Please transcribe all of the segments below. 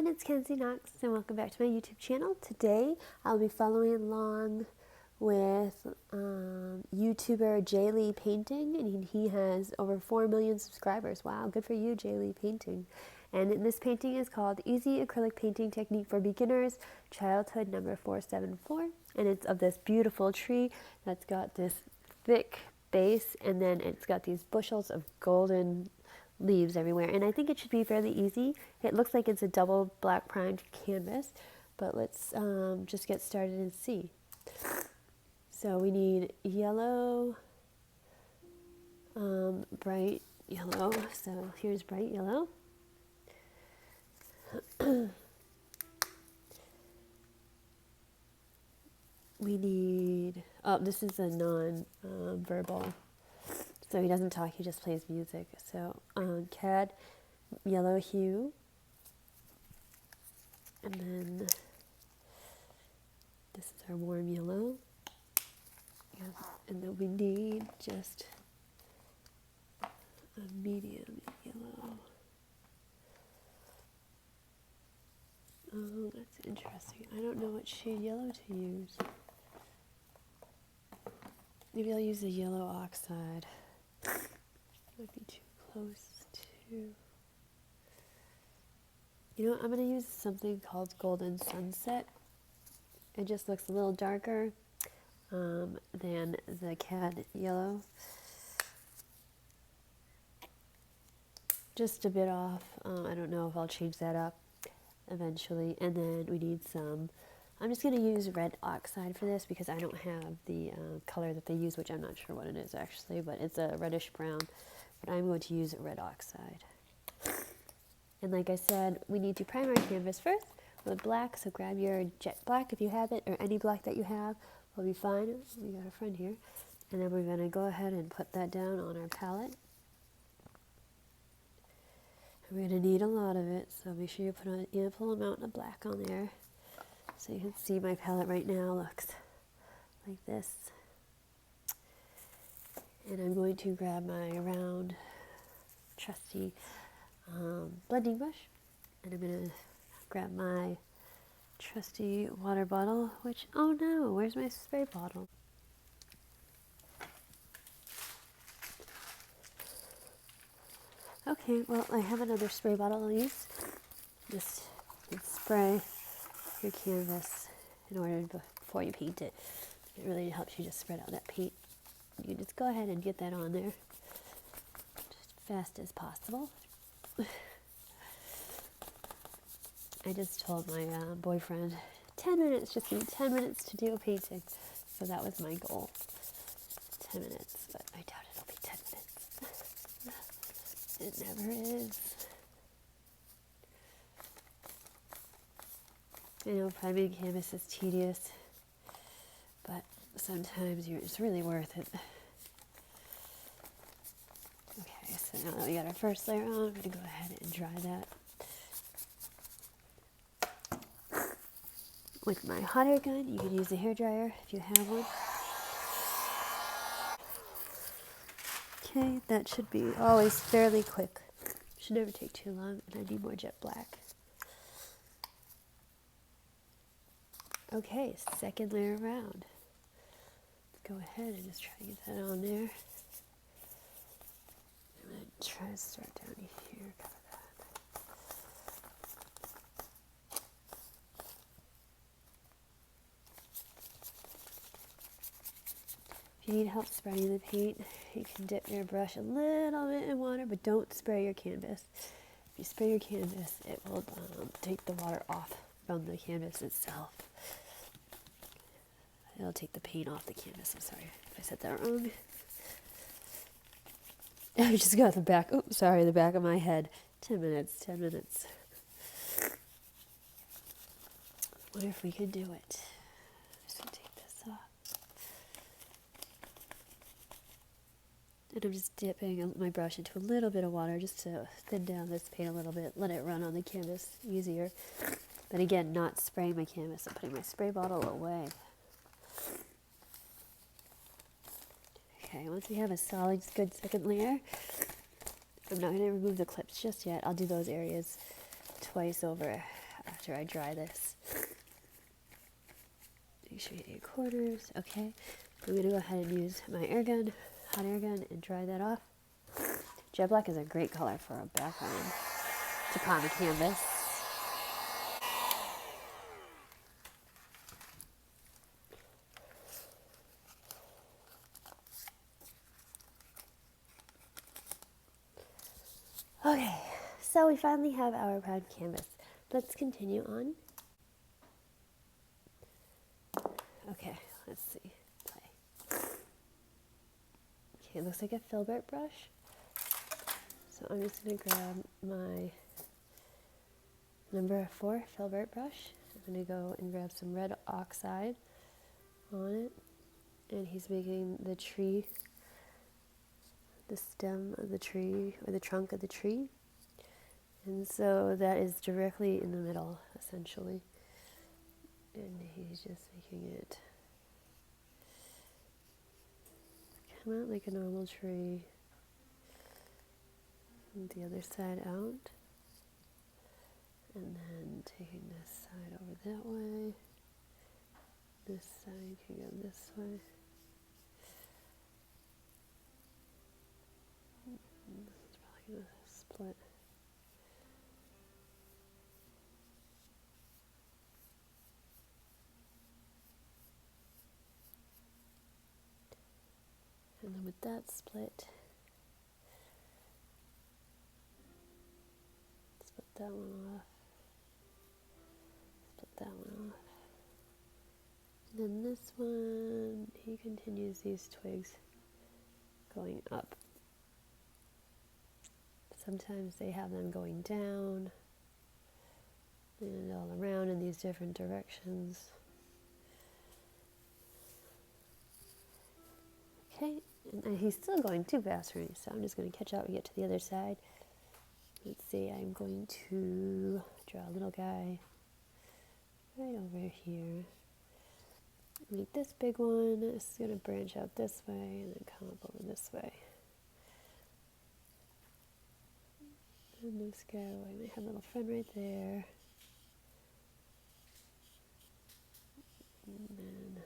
it's Kenzy Knoxx and welcome back to my YouTube channel. Today I'll be following along with YouTuber Jay Lee Painting, and he has over 4 million subscribers. Wow, good for you, Jay Lee Painting. And this painting is called Easy Acrylic Painting Technique for Beginners, Childhood number 474. And it's of this beautiful tree that's got this thick base, and then it's got these bushels of golden leaves everywhere, and I think it should be fairly easy. It looks like it's a double black primed canvas, but let's just get started and see. So we need yellow, bright yellow. So here's bright yellow. We need, oh, this is a non-verbal. So he doesn't talk, he just plays music. So CAD yellow hue. And then this is our warm yellow. And then we need just a medium yellow. Oh, that's interesting. I don't know what shade yellow to use. Maybe I'll use a yellow oxide. Might be too close to... You know what, I'm going to use something called Golden Sunset. It just looks a little darker than the CAD yellow. Just a bit off. I don't know if I'll change that up eventually. And then we need some... I'm just going to use red oxide for this because I don't have the color that they use, which I'm not sure what it is actually, but it's a reddish brown. But I'm going to use red oxide. And like I said, we need to prime our canvas first with black, so grab your jet black if you have it, or any black that you have will be fine. We got a friend here. And then we're going to go ahead and put that down on our palette. We're going to need a lot of it, so make sure you put an ample amount of black on there. So you can see my palette right now looks like this. And I'm going to grab my round, trusty blending brush. And I'm going to grab my trusty water bottle, which, oh no, where's my spray bottle? Okay, well, I have another spray bottle I'll use. Just spray your canvas in order before you paint it. It really helps you just spread out that paint. You just go ahead and get that on there just fast as possible. I just told my boyfriend 10 minutes, just give me 10 minutes to do a painting. So that was my goal, 10 minutes, but I doubt it'll be 10 minutes. It never is. I know priming canvas is tedious, but sometimes it's really worth it. Okay, so now that we got our first layer on, I'm going to go ahead and dry that with my hot air gun. You can use a hairdryer if you have one. Okay, that should be always fairly quick. Should never take too long, and I need more jet black. Okay, second layer around. Let's go ahead and just try to get that on there. I'm going to try to start down here, cover that. If you need help spreading the paint, you can dip your brush a little bit in water, but don't spray your canvas. If you spray your canvas, it will take the water off from the canvas itself. It'll take the paint off the canvas. I'm sorry if I said that wrong. I just got the back, oops, sorry, the back of my head. 10 minutes, 10 minutes. Wonder if we can do it. I'm just gonna take this off. And I'm just dipping my brush into a little bit of water just to thin down this paint a little bit, let it run on the canvas easier. But again, not spraying my canvas. I'm putting my spray bottle away. Okay, once we have a solid, good second layer, I'm not going to remove the clips just yet. I'll do those areas twice over after I dry this. Make sure you get your corners. Okay, I'm going to go ahead and use my air gun, hot air gun, and dry that off. Jet black is a great color for a background to put on the canvas. Okay, so we finally have our brown canvas. Let's continue on. Okay, let's see. Play. Okay, it looks like a filbert brush. So I'm just going to grab my number 4 filbert brush. I'm going to go and grab some red oxide on it. And he's making the tree, the stem of the tree, or the trunk of the tree. And so that is directly in the middle, essentially. And he's just making it come out like a normal tree. And the other side out. And then taking this side over that way. This side can go this way. This is probably going to split. And then with that split that one off, split that one off. And then this one, he continues these twigs going up. Sometimes they have them going down and all around in these different directions. Okay, and he's still going too fast for me, so I'm just going to catch up and get to the other side. Let's see, I'm going to draw a little guy right over here. Make this big one. It's going to branch out this way and then come up over this way. And this guy, I might have a little friend right there. And then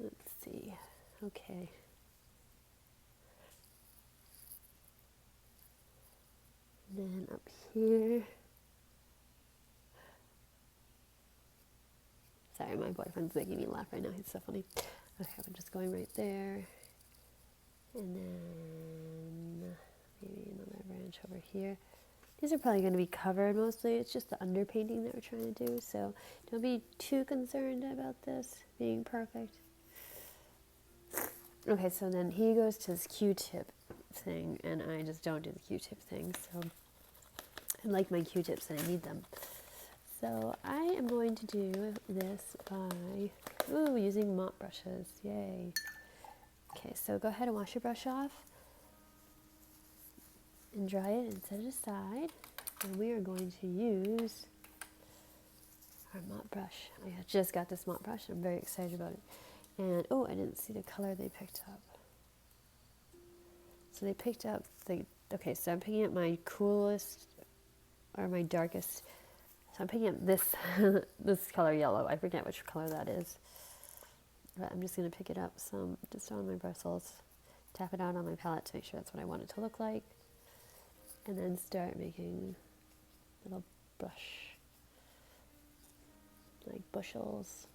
let's see. Okay. And then up here. Sorry, my boyfriend's making me laugh right now. He's so funny. Okay, I'm just going right there. And then maybe another branch over here. These are probably going to be covered mostly. It's just the underpainting that we're trying to do. So don't be too concerned about this being perfect. Okay, so then he goes to his Q-tip thing, and I just don't do the Q-tip thing. So I like my Q-tips and I need them. So I am going to do this by using mop brushes. Yay. Okay, so go ahead and wash your brush off and dry it and set it aside. And we are going to use our mop brush. I just got this mop brush. I'm very excited about it. And oh, I didn't see the color they picked up. So they picked up okay, so I'm picking up my coolest or my darkest. So I'm picking up this this color yellow. I forget which color that is. But I'm just going to pick it up some just on my bristles, tap it out on my palette to make sure that's what I want it to look like, and then start making little brush, like bushels.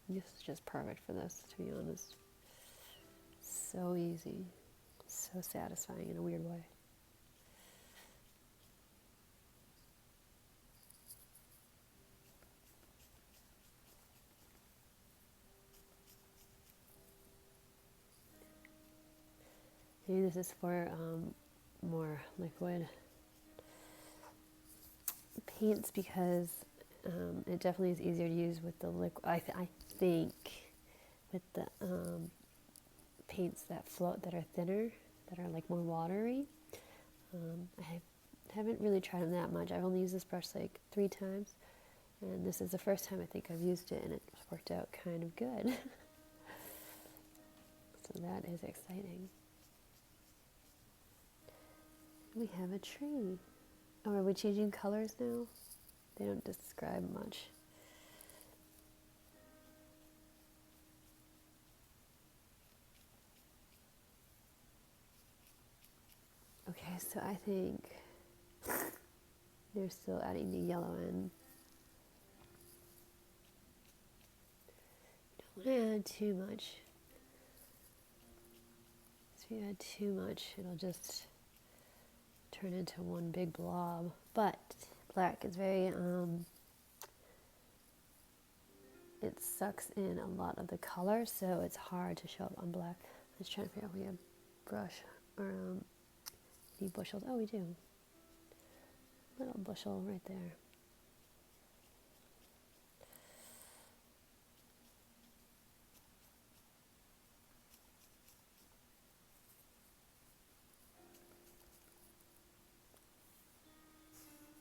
This is just perfect for this, to be honest. So easy, so satisfying in a weird way. Maybe this is for more liquid paints because it definitely is easier to use with the liquid. I think with the paints that float, that are thinner, that are like more watery. I haven't really tried them that much. I've only used this brush like 3 times, and this is the first time I think I've used it, and it worked out kind of good. So that is exciting. We have a tree. Oh, are we changing colors now? They don't describe much. Okay, so I think they're still adding the yellow in. Don't want to add too much. If you add too much, it'll just turn into one big blob. But black is very, it sucks in a lot of the color, so it's hard to show up on black. Let's try to figure out if we have brush or any bushels. Oh, we do. Little bushel right there.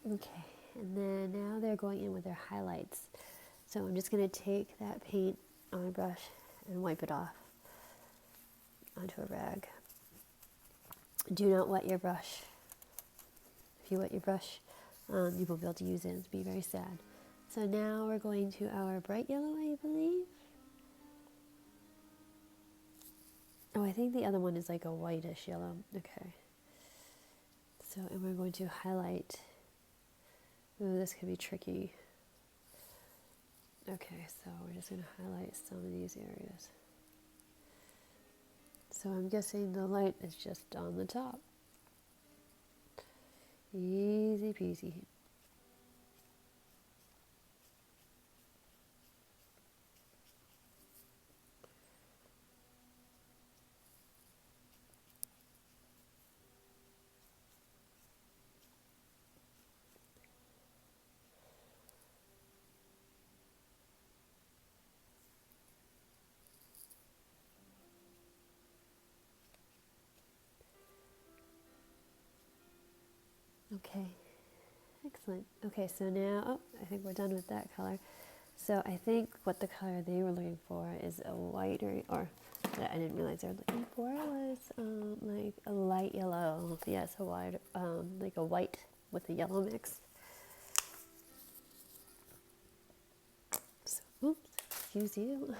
Okay, and then now they're going in with their highlights. So I'm just going to take that paint on a brush and wipe it off onto a rag. Do not wet your brush. If you wet your brush, you won't be able to use it. It'll be very sad. So now we're going to our bright yellow, I believe. Oh, I think the other one is like a whitish yellow. Okay. So, and we're going to highlight. Ooh, this could be tricky. Okay, so we're just going to highlight some of these areas. So I'm guessing the light is just on the top. Easy peasy. Okay, excellent. Okay, so now, oh, I think we're done with that color. So I think what the color they were looking for is a whiter, or that I didn't realize they were looking for was like a light yellow. Yes, a white, like a white with a yellow mix. So, oops, excuse you.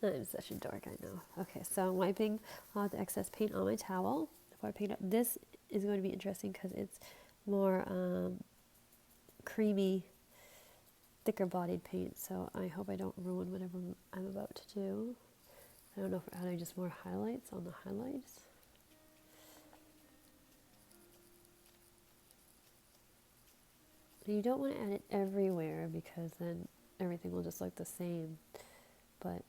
I'm such a dork, I know. Okay, so I'm wiping off the excess paint on my towel before I pick it up. This is going to be interesting because it's more creamy, thicker bodied paint, so I hope I don't ruin whatever I'm about to do. I don't know if we're adding just more highlights on the highlights. You don't want to add it everywhere because then everything will just look the same, but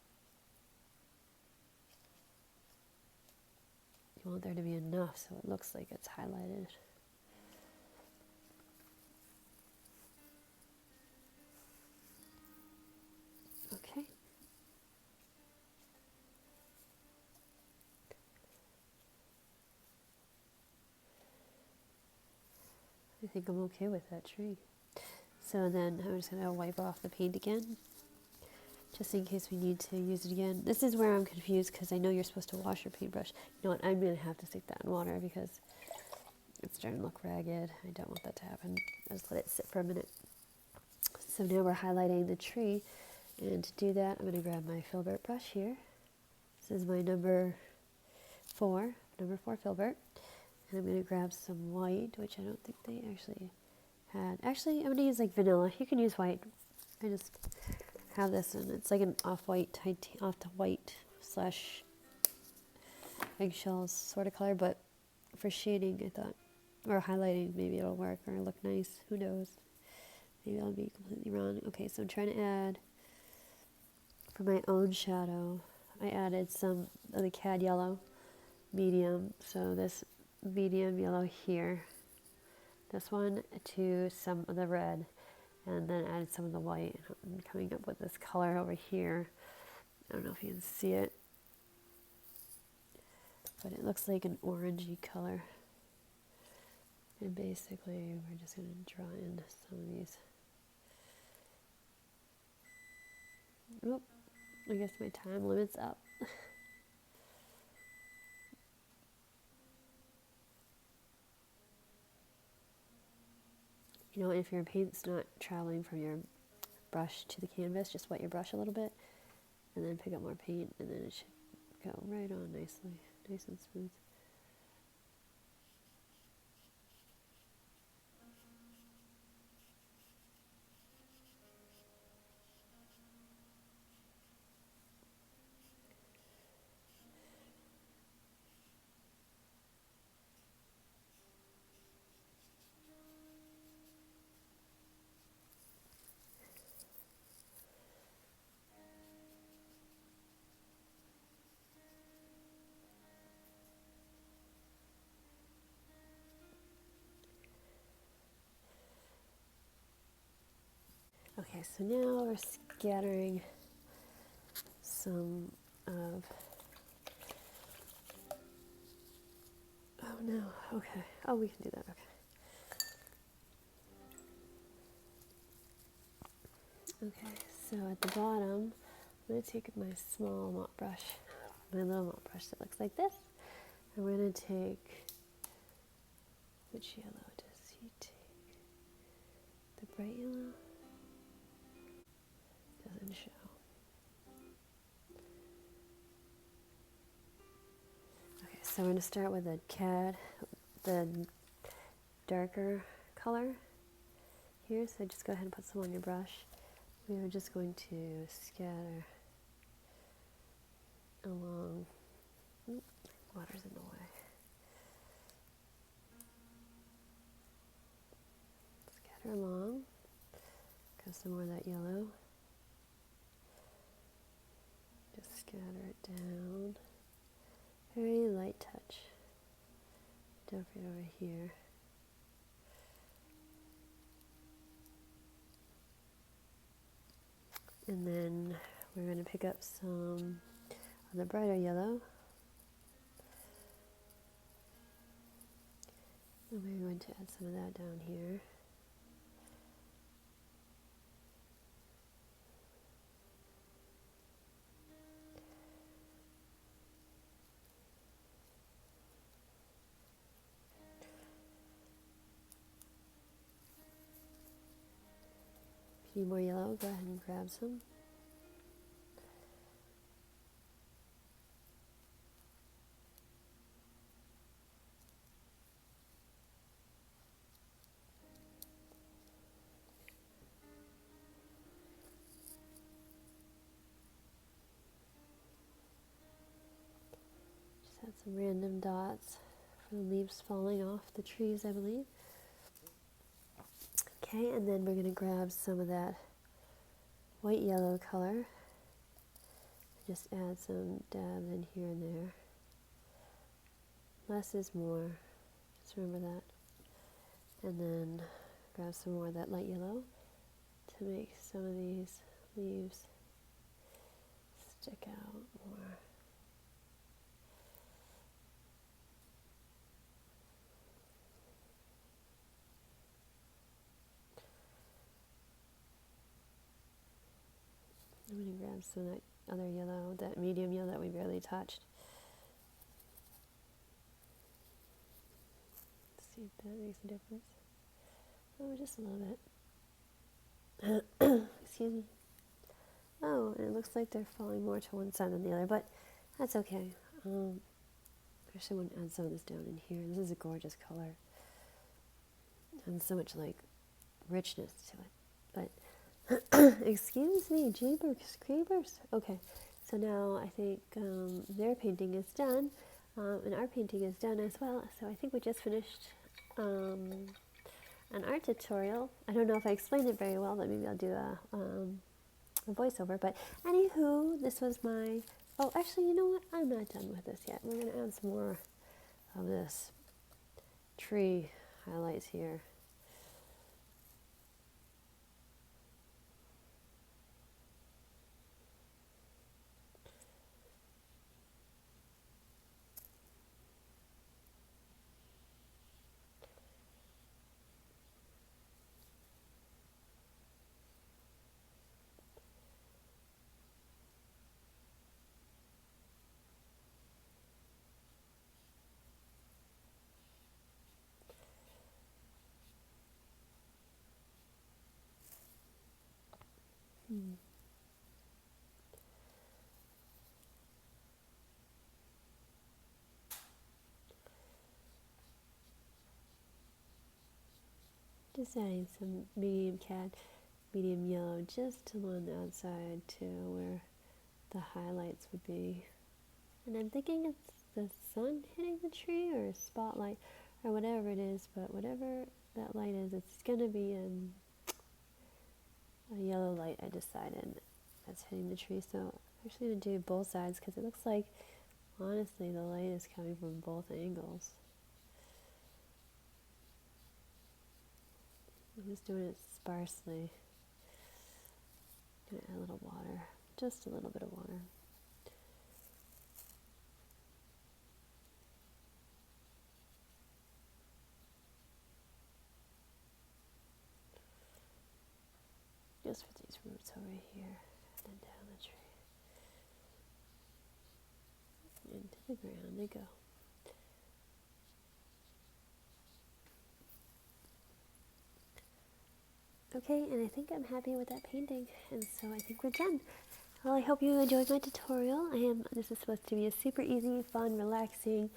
you want there to be enough so it looks like it's highlighted. Okay. I think I'm okay with that tree. So then I'm just going to wipe off the paint again, just in case we need to use it again. This is where I'm confused because I know you're supposed to wash your paintbrush. You know what, I'm going to have to stick that in water because it's starting to look ragged. I don't want that to happen. I'll just let it sit for a minute. So now we're highlighting the tree, and to do that I'm going to grab my filbert brush here. This is my number 4 filbert. And I'm going to grab some white, which I don't think they actually had. Actually, I'm going to use like vanilla. You can use white. I just have this, and it's like an off-white slash eggshells sort of color, but for shading, I thought, or highlighting, maybe it'll work or look nice. Who knows? Maybe I'll be completely wrong. Okay, so I'm trying to add, for my own shadow, I added some of the cad yellow, medium. So this medium yellow here, this one to some of the red, and then added some of the white. I'm coming up with this color over here. I don't know if you can see it. but it looks like an orangey color. And basically, we're just going to draw in some of these. Oop, I guess my time limit's up. You know, if your paint's not traveling from your brush to the canvas, just wet your brush a little bit, and then pick up more paint, and then it should go right on nicely, nice and smooth. Okay, so now we're scattering some of, oh no, okay, oh we can do that, okay. Okay, so at the bottom, I'm going to take my small mop brush, my little mop brush that looks like this, and we're going to take, which yellow does he take? The bright yellow? Doesn't show. Okay, so we're going to start with the darker color here, so just go ahead and put some on your brush. We are just going to scatter along. Oop, water's in the way. Scatter along. Go some more of that yellow. Just scatter it down. Very light touch. Don't forget over here. And then we're going to pick up some of the brighter yellow. And we're going to add some of that down here. If you need more yellow, go ahead and grab some. Just add some random dots for the leaves falling off the trees, I believe. Okay, and then we're going to grab some of that white yellow color. Just add some dabs in here and there. Less is more, just remember that. And then grab some more of that light yellow to make some of these leaves stick out more. I'm going to grab some of that other yellow, that medium yellow that we barely touched. Let's see if that makes a difference. Oh, just a little bit. Excuse me. Oh, and it looks like they're falling more to one side than the other, but that's okay. I actually want to add some of this down in here. This is a gorgeous color. And so much like richness to it. But excuse me, jeepers creepers. Okay, so now I think their painting is done, and our painting is done as well. So I think we just finished an art tutorial. I don't know if I explained it very well, but maybe I'll do a voiceover. But anywho, this was my. Oh, actually, you know what? I'm not done with this yet. We're gonna add some more of this tree highlights here. Just adding some medium yellow just along the outside to where the highlights would be. And I'm thinking it's the sun hitting the tree or a spotlight or whatever it is, but whatever that light is, it's going to be a yellow light, I decided, that's hitting the tree. So I'm actually going to do both sides because it looks like, honestly, the light is coming from both angles. I'm just doing it sparsely. I'm going to add a little water, just a little bit of water. Just for these roots over here, and then down the tree. Into the ground they go. Okay, and I think I'm happy with that painting, and so I think we're done. Well, I hope you enjoyed my tutorial. This is supposed to be a super easy, fun, relaxing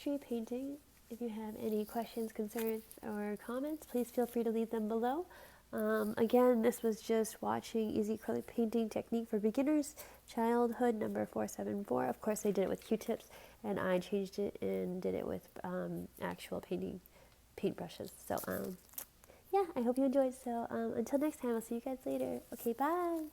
tree painting. If you have any questions, concerns, or comments, please feel free to leave them below. Again, this was just watching Easy Acrylic Painting Technique for Beginners, Childhood number 474. Of course, I did it with Q-tips, and I changed it and did it with actual paintbrushes. So, yeah, I hope you enjoyed. So, until next time, I'll see you guys later. Okay, bye!